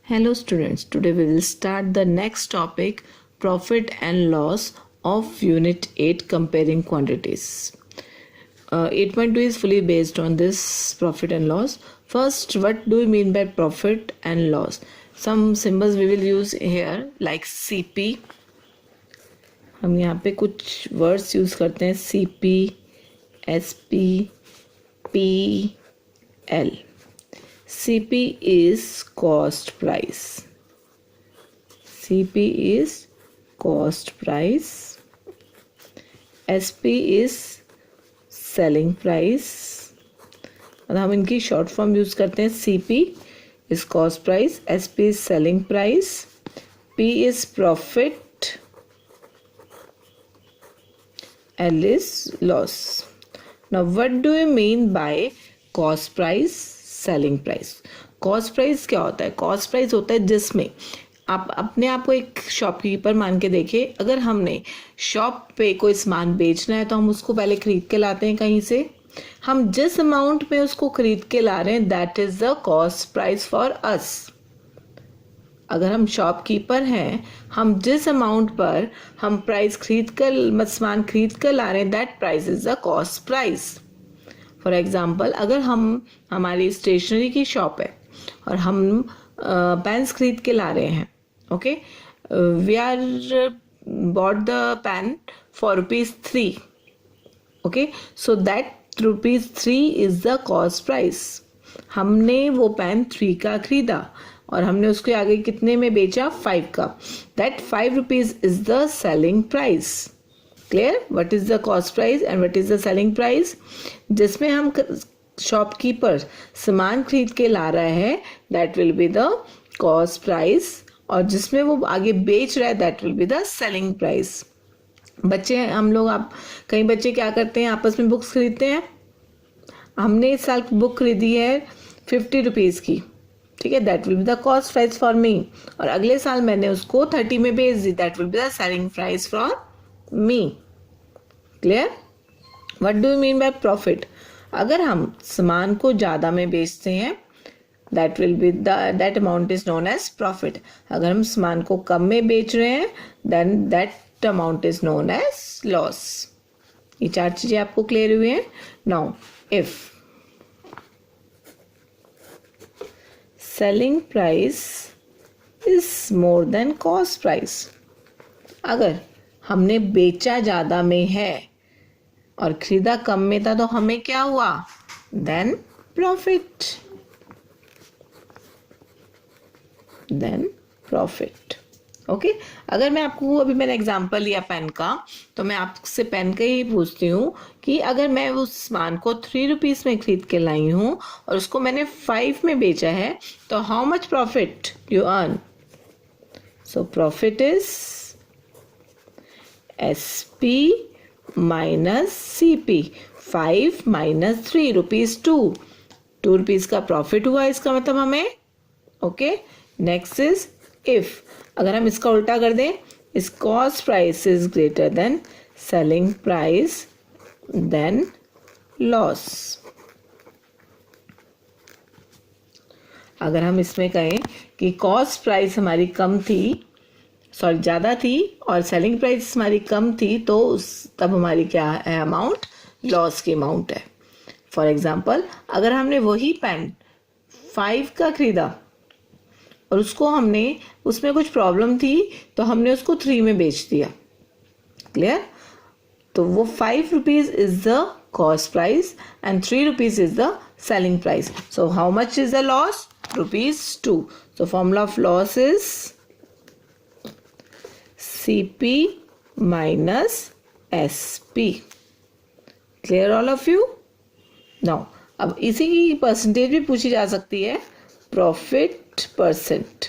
Hello students, today we will start the next topic, profit and loss of unit 8, comparing quantities. 8.2 is fully based on this profit and loss. First, what do we mean by profit and loss? Some symbols we will use here like CP. हम यहाँ पे कुछ words use करते हैं CP, SP, PL. CP is cost price. CP is cost price. SP is selling price. और हम इनकी short form use करते हैं. CP is cost price, SP is selling price, P is profit, L is loss. Now what do we mean by cost price, selling price? Cost price क्या होता है? Cost price होता है जिसमें आप अपने आप को एक शॉपकीपर मान के देखिए. अगर हमने शॉप पे कोई सामान बेचना है तो हम उसको पहले खरीद के लाते हैं कहीं से. हम जिस अमाउंट में उसको खरीद के ला रहे हैं that is the cost price for us. अगर हम शॉपकीपर हैं, हम जिस अमाउंट पर हम प्राइस खरीद कर सामान खरीद कर ला रहे हैं that price is the cost price. For example, अगर हमारी स्टेशनरी की शॉप है और हम पेन्स खरीद के ला रहे हैं, okay, we are bought the pen for ₹3, okay, so that ₹3 is the cost price. हमने वो पेन 3 का खरीदा और हमने उसको आगे कितने में बेचा? 5 का. That ₹5 is the selling price. Clear? What is the cost price and what is the selling price? जिसमें हम शॉपकीपर सामान खरीद के ला रहा है that will be the cost price, और जिसमें वो आगे बेच रहा है that will be the selling price. बच्चे हम लोग कई बच्चे क्या करते हैं, आपस में बुक्स खरीदते हैं. हमने इस साल बुक खरीदी है ₹50 की, ठीक है, that will be the cost price for me. और अगले साल मैंने उसको 30 में बेच दी, that will be the selling price for me. Clear? What do you mean by profit? अगर हम सामान को ज़्यादा में बेचते हैं that will be that amount is known as profit. अगर हम सामान को कम में बेच रहे हैं then that amount is known as loss. ये 4 चीज़ें आपको क्लियर हुई हैं. Now if selling price is more than cost price, अगर हमने बेचा ज़्यादा में है और खरीदा कम में था तो हमें क्या हुआ? Then profit. Then profit. Okay, अगर मैं आपको अभी मैंने एग्जांपल लिया पेन का, तो मैं आपसे पेन का ही पूछती हूँ कि अगर मैं उस सामान को ₹3 में खरीद के लाई हूँ और उसको मैंने 5 में बेचा है तो how much profit you earn? So profit is SP minus CP. 5 minus 3 ₹2 का प्रॉफिट हुआ इसका मतलब हमें. Okay, next is if. अगर हम इसका उल्टा कर दें, इस cost price is greater than selling price then loss. अगर हम इसमें कहें कि कॉस्ट प्राइस हमारी कम थी, सॉरी ज़्यादा थी, और सेलिंग प्राइस हमारी कम थी, तो तब हमारी क्या है अमाउंट? लॉस की अमाउंट है. फॉर एग्जांपल, अगर हमने वही पेन 5 का खरीदा और उसमें कुछ प्रॉब्लम थी तो हमने उसको 3 में बेच दिया. क्लियर? तो वो ₹5 is the cost price and ₹3 is the selling price. So how much is the loss? ₹2. So formula of loss is CP minus SP. Clear all of you? Now, अब इसी की परसेंटेज भी पूछी जा सकती है. Profit percent.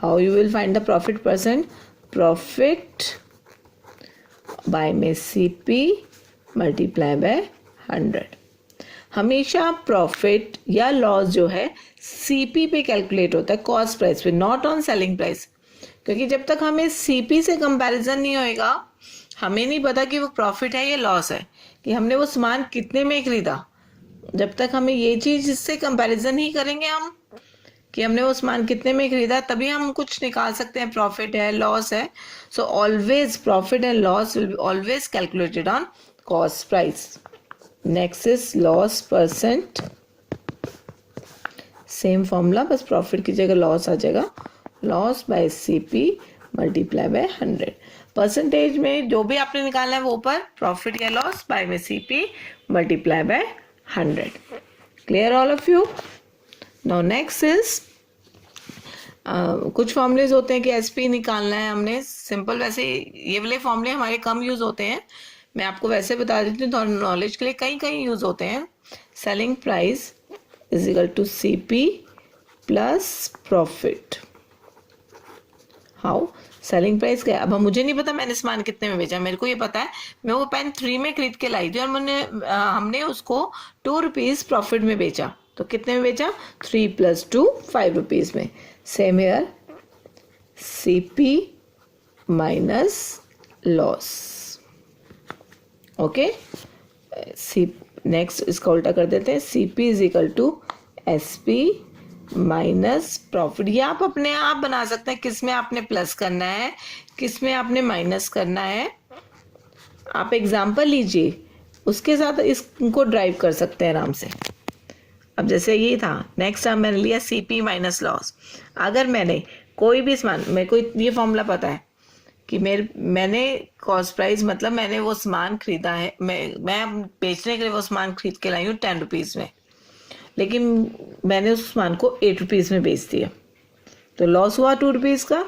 How you will find the profit percent? Profit by में CP multiply by 100. हमेशा प्रॉफिट या लॉस जो है CP पे कैलकुलेट होता है, कॉस्ट प्राइस पे, नॉट ऑन सेलिंग प्राइस. क्योंकि जब तक हमें CP से कंपैरिजन नहीं होएगा हमें नहीं पता कि वो प्रॉफिट है या लॉस है, कि हमने वो सामान कितने में खरीदा. जब तक हमें ये चीज़ इससे कंपैरिजन ही करेंगे हम कि हमने वो सामान कितने में खरीदा, तभी हम कुछ निकाल सकते हैं, प्रॉफिट है, लॉस है. So always profit and loss will be always calculated on cost price. Next is loss percent. Same formula, बस प्रॉफिट की जगह लॉस आ जाएगा. Loss by CP multiply by 100. Percentage में जो भी आपने निकालना है वो ऊपर, प्रॉफिट या लॉस बाय में CP multiply by 100. Clear all of you? Now next is कुछ फॉर्मूलेज होते हैं कि एसपी निकालना है हमने. सिंपल, वैसे ये वाले फॉर्मूले हमारे कम यूज होते हैं, मैं आपको वैसे बता देती हूँ थोड़ा नॉलेज के लिए. कहीं कहीं यूज होते हैं. Selling price is equal to CP plus profit. How? Selling price क्या है? अब मुझे नहीं पता मैंने सामान कितने में बेचा, मेरे को ये पता है मैं वो पेन 3 में खरीद के लाई थी और हमने उसको 2 रुपीज़ प्रॉफिट में बेचा. तो कितने में बेचा? 3 + 2 5 रुपीज़ में. Same here, CP minus loss. Okay, next इसका उल्टा कर देते हैं. CP is equal to SP minus profit. ये आप अपने आप बना सकते हैं किस में आपने प्लस करना है, किस में आपने माइनस करना है. आप एग्जाम्पल लीजिए, उसके साथ इसको ड्राइव कर सकते हैं आराम से. अब जैसे ये था, नेक्स्ट टाइम मैंने लिया सीपी माइनस लॉस. अगर मैंने कोई भी सामान, मेरे को ये फॉर्मूला पता है कि मैंने कॉस्ट प्राइस मतलब मैंने वो सामान खरीदा है, मैं बेचने के लिए वो सामान खरीद के लाई हूँ 10 रुपीज़ में, लेकिन मैंने उस सामान को 8 रुपीज़ में बेच दिया, तो लॉस हुआ 2 रुपीज़ का.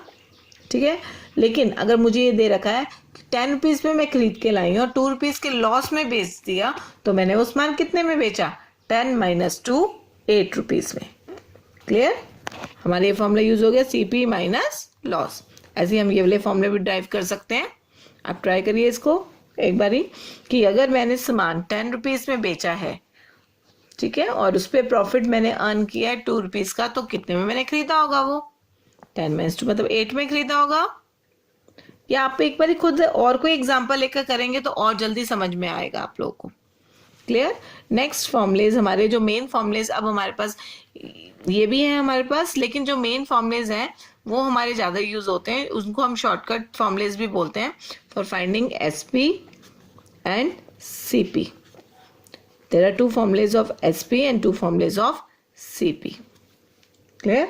ठीक है, लेकिन अगर मुझे ये दे रखा है 10 रुपीज़ में मैं खरीद के लाई और 2 रुपीज़ के लॉस में बेच दिया, तो मैंने वो सामान कितने में बेचा? 10 - 2 8 रुपीज़ में. क्लियर? हमारे ये फॉर्मूला यूज हो गया सीपी माइनस लॉस. ऐसे ही हम ये वाले फॉर्मूले भी ड्राइव कर सकते हैं. आप ट्राई करिए इसको एक बारी कि अगर मैंने सामान 10 रुपीज़ में बेचा है, ठीक है, और उस पर प्रॉफिट मैंने अर्न किया है 2 रुपीज़ का, तो कितने में मैंने खरीदा होगा? वो 10 - 2 मतलब 8 में खरीदा होगा. या आप एक बार खुद और कोई एग्जांपल लेकर करेंगे तो और जल्दी समझ में आएगा आप लोगों को. क्लियर? नेक्स्ट फॉर्मूलेज, हमारे जो मेन फॉर्मूलेज अब हमारे पास ये भी है हमारे पास, लेकिन जो मेन फॉर्मूलेज हैं वो हमारे ज़्यादा यूज होते हैं, उनको हम शॉर्टकट फॉर्मूलेज भी बोलते हैं. For finding SP and CP, there are 2 formulas of SP and 2 formulas of CP. Clear?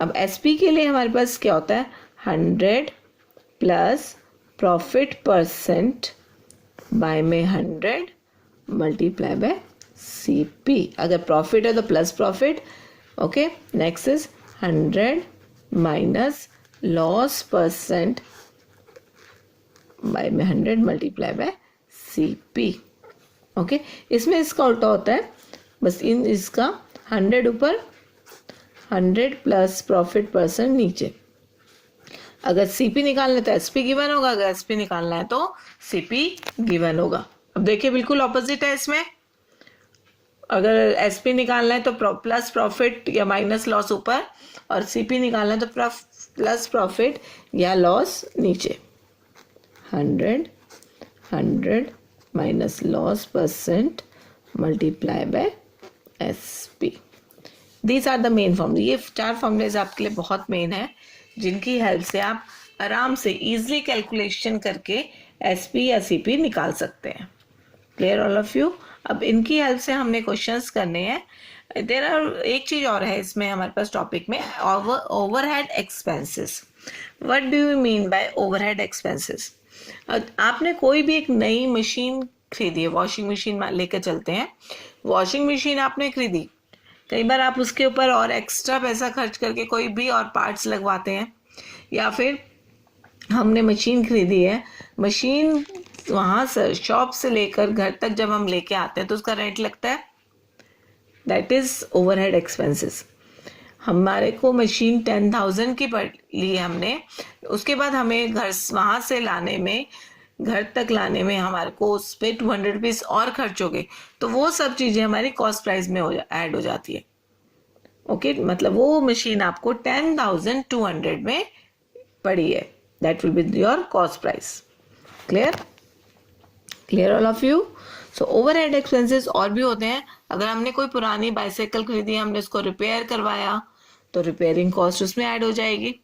अब SP के लिए हमारे पास क्या होता है? 100 प्लस प्रॉफिट परसेंट बाय में 100 मल्टीप्लाई बाय CP. अगर प्रॉफिट है तो plus profit. Okay, next is 100 minus loss percent by में 100 मल्टीप्लाई बाय CP. ओके, इसमें इसका उल्टा होता है, बस इसका 100 ऊपर, 100 प्लस प्रॉफिट परसेंट नीचे. अगर सीपी निकालना है तो एसपी गिवन होगा, अगर एसपी निकालना है तो सीपी गिवन होगा. अब देखिए बिल्कुल ऑपोजिट है इसमें. अगर एसपी निकालना है तो प्लस प्रॉफिट या माइनस लॉस ऊपर, और सीपी निकालना है तो प्लस प्रॉफिट या लॉस नीचे. 100 minus loss percent multiply by SP. These are the main फॉर्मूले. ये 4 फॉर्मूलेज आपके लिए बहुत मेन है, जिनकी हेल्प से आप आराम से इजीली कैलकुलेशन करके एसपी या सीपी निकाल सकते हैं. Clear all of you? अब इनकी हेल्प से हमने क्वेश्चंस करने हैं. देयर आर एक चीज और है इसमें हमारे पास टॉपिक में, overhead expenses. What do you mean bye overhead expenses? आपने कोई भी एक नई मशीन खरीदी है, वॉशिंग मशीन लेकर चलते हैं, वॉशिंग मशीन आपने खरीदी, कई बार आप उसके ऊपर और एक्स्ट्रा पैसा खर्च करके कोई भी और पार्ट्स लगवाते हैं, या फिर हमने मशीन खरीदी है, मशीन वहाँ से शॉप से लेकर घर तक जब हम लेके आते हैं तो उसका रेंट लगता है. That is overhead expenses. हमारे को मशीन 10,000 की ली हमने, उसके बाद हमें घर वहाँ से लाने में, घर तक लाने में हमारे को उस पर 200 रुपीज़ और खर्च हो गए, तो वो सब चीज़ें हमारी कॉस्ट प्राइस में ऐड हो जाती है. ओके, मतलब वो मशीन आपको 10,200 में पड़ी है, that will be your cost price. Clear? Clear all of you? So overhead expenses और भी होते हैं. अगर हमने कोई पुरानी बाइसाइकिल खरीदी, हमने उसको रिपेयर करवाया, तो रिपेयरिंग कॉस्ट उसमें ऐड हो जाएगी.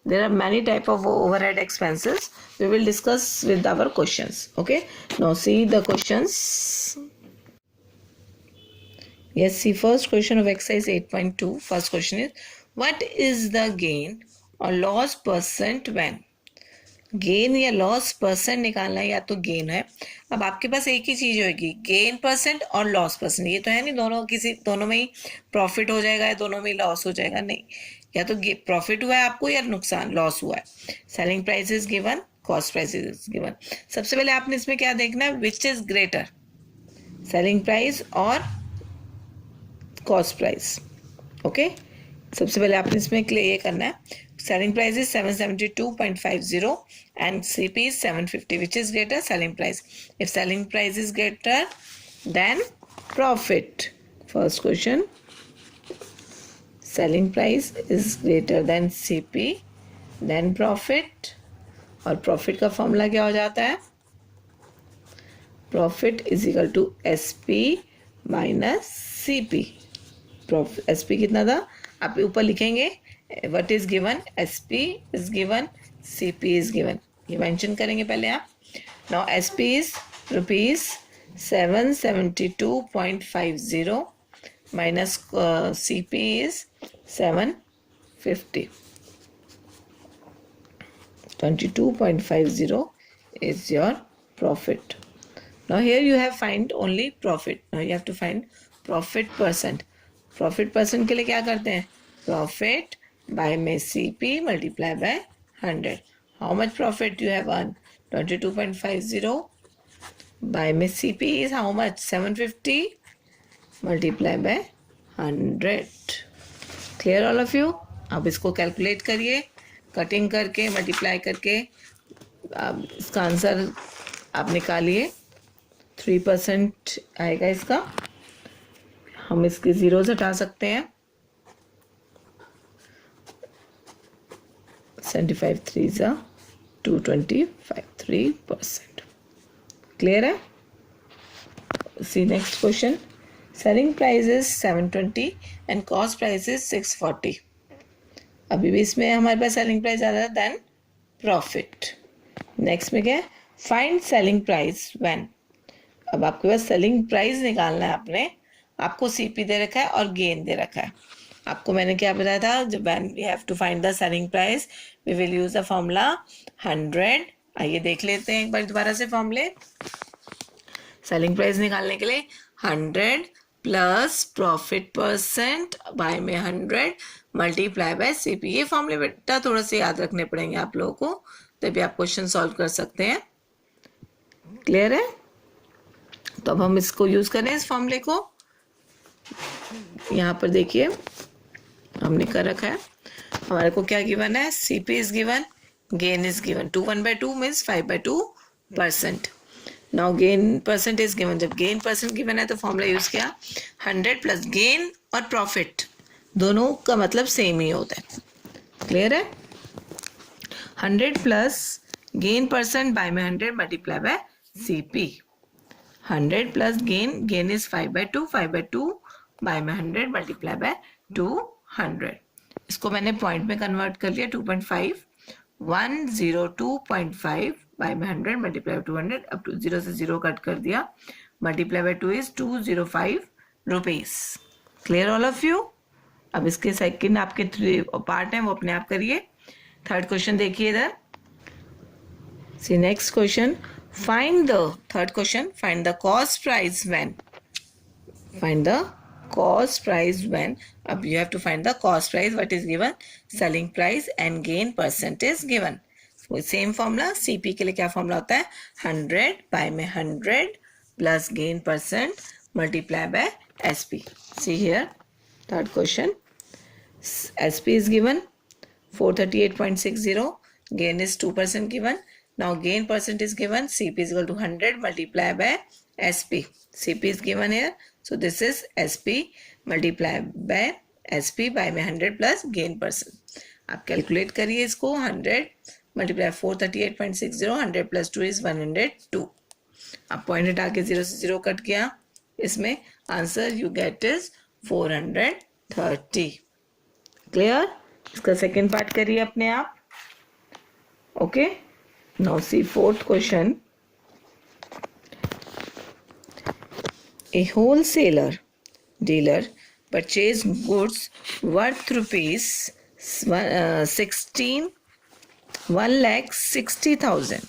There are many type of overhead expenses. We will discuss with our questions. Okay. Now see the questions. Yes, see first question of exercise 8.2. First question is, what is the gain or loss percent when? Gain या loss percent निकालना है, या तो gain है. अब आपके पास एक ही चीज होगी, गेन परसेंट और लॉस परसेंट. ये तो है नहीं दोनों में ही प्रॉफिट हो जाएगा या दोनों में ही लॉस हो जाएगा, नहीं. या तो प्रॉफिट हुआ है आपको या नुकसान लॉस हुआ है. Selling price is given, cost price is given. सबसे पहले आपने इसमें क्या देखना है, which is greater, selling price और कॉस्ट प्राइस. ओके, सबसे पहले आपने इसमें ये करना है. Selling price is 772.50 and CP is 750. Which is greater? Selling price. If selling price is greater, then profit. First question. Selling price is greater than CP, then profit. और profit का formula क्या हो जाता है? Profit is equal to SP minus CP. SP कितना था? आप ऊपर लिखेंगे. What is given? SP is given, CP is given. ये मेंशन करेंगे पहले आप. Now SP is rupees 772.50 minus CP is 750. 22.50 is your profit. Now here you have find only profit. Now you have to find profit percent. Profit percent के लिए क्या करते हैं? Profit by में CP multiply by 100. How much profit you have earned? 22.50 by में CP is how much? 750 multiply by 100. Clear all of you? अब इसको calculate करिए, कटिंग करके मल्टीप्लाई करके इसका आंसर आप निकालिए. 3% आएगा इसका. हम इसके जीरोस हटा सकते हैं. 75 3s are 225, 3%. Clear है? See next question. Selling price is 720 and cost price is 640. अभी भी इसमें हमारे पास सेलिंग प्राइस ज़्यादा है देन प्रॉफिट. नेक्स्ट में क्या है? Find selling price when. अब आपके पास सेलिंग प्राइस निकालना है. आपको सीपी दे रखा है और गेन दे रखा है. आपको मैंने क्या बताया था, जब when we have to find the selling price we will use the formula 100. आइए देख लेते हैं एक बार दोबारा से फॉर्मूले. सेलिंग प्राइस निकालने के लिए 100 प्लस प्रॉफिट परसेंट बाय में 100 मल्टीप्लाई बाय सीपी. ये फॉर्मूले बेटा थोड़ा सा याद रखने पड़ेंगे आप लोगों को, तभी आप क्वेश्चन सॉल्व कर सकते हैं. क्लियर है? तो अब हम इसको यूज करें इस फॉर्मूले को. यहाँ पर देखिए हमने कर रखा है. हमारे को क्या गिवन है? CP is given, gain is given. 2 1/2 means 5/2%. Now gain percent is given. जब गेन परसेंट गिवन है तो फॉर्मूला यूज किया 100 प्लस गेन और प्रॉफिट दोनों का मतलब सेम ही होता है. क्लियर है? 100 प्लस गेन परसेंट बाय में 100 multiply by CP. 100 plus gain is 5/2, 5/2 by में 100 मल्टीप्लाई बाय 200. इसको मैंने पॉइंट में कन्वर्ट कर लिया. 2.5 102.5 बाय में 100 मल्टीप्लाई बाय 200. अब 0 से 0 कट कर दिया. Multiply by 2 is 205 rupees. Clear all of you? अब इसके सेकंड आपके 3 पार्ट हैं वो अपने आप करिए. थर्ड क्वेश्चन देखिए इधर. See next question. Find the third question. Find the cost price when. Find the cost price when. Ab you have to find the cost price. What is given? Selling price and gain percent is given. So same formula. CP के लिए क्या formula होता है? 100 by में 100 plus gain percent multiply by SP. See here. Third question. SP is given 438.60. Gain is 2% given. Now gain percent is given. CP is equal to 100 multiply by SP. CP is given here. So this is SP multiply by SP by में 100 plus gain percent. आप calculate करिए इसको. 100 multiply 438.60. 100 plus 2 is 102. आप point हटा के 0 से 0 cut गया. इसमें answer you get is 430. Clear? इसका सेकेंड पार्ट करिए अपने आप. Okay, now C fourth question. A wholesaler dealer purchased goods worth rupees 1,60,000.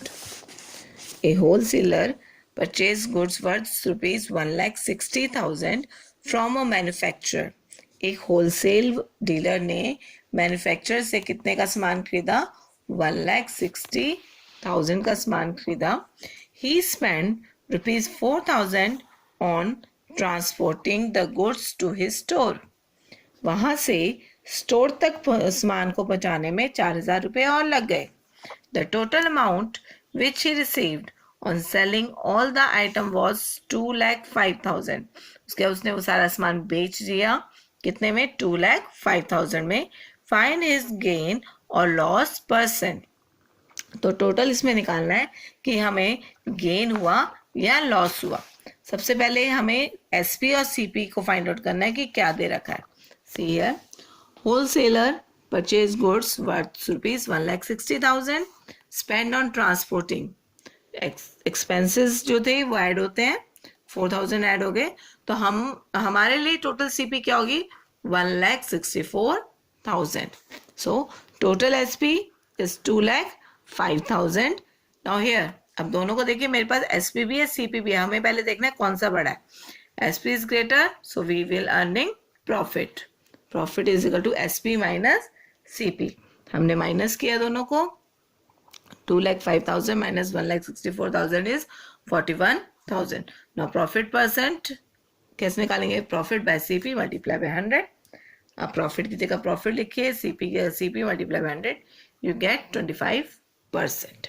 A wholesaler purchased goods worth rupees 1,60,000 from a manufacturer. एक होलसेल डीलर ने manufacturer से कितने का सामान खरीदा? 1,60,000 का सामान खरीदा. He spent rupees 4,000 on transporting the goods to his store. वहां से स्टोर तक सामान को पहुंचाने में 4,000 रुपये और लग गए. The total amount which he received on selling all the item was 2,05,000. उसने वो सारा सामान बेच दिया. कितने में? 2,05,000 में. Find his gain or loss %. तो टोटल इसमें निकालना है कि हमें गेन हुआ या लॉस हुआ. सबसे पहले हमें एसपी और सीपी को फाइंड आउट करना है कि क्या दे रखा है. See here, wholesaler purchase goods worth rupees 1,60,000, spend on transporting. Expenses जो थे वो ऐड होते हैं, 4,000 ऐड हो गए. तो हमारे लिए टोटल सीपी क्या होगी? 1,64,000. So total SP is 2,05,000. Now here, अब दोनों को देखिए, मेरे पास एसपी भी है, सीपी भी है. हमें पहले देखना है कौन सा बड़ा है. SP is greater, so we will earning profit. Profit is equal to SP minus CP. हमने माइनस किया दोनों को. 2,05,000 minus 1,64,000 is 41,000. Now profit percent कैसे निकालेंगे? Profit by CP multiply by 100. अब प्रॉफिट की जगह प्रॉफिट लिखिए, CP multiply by 100, you get 25%.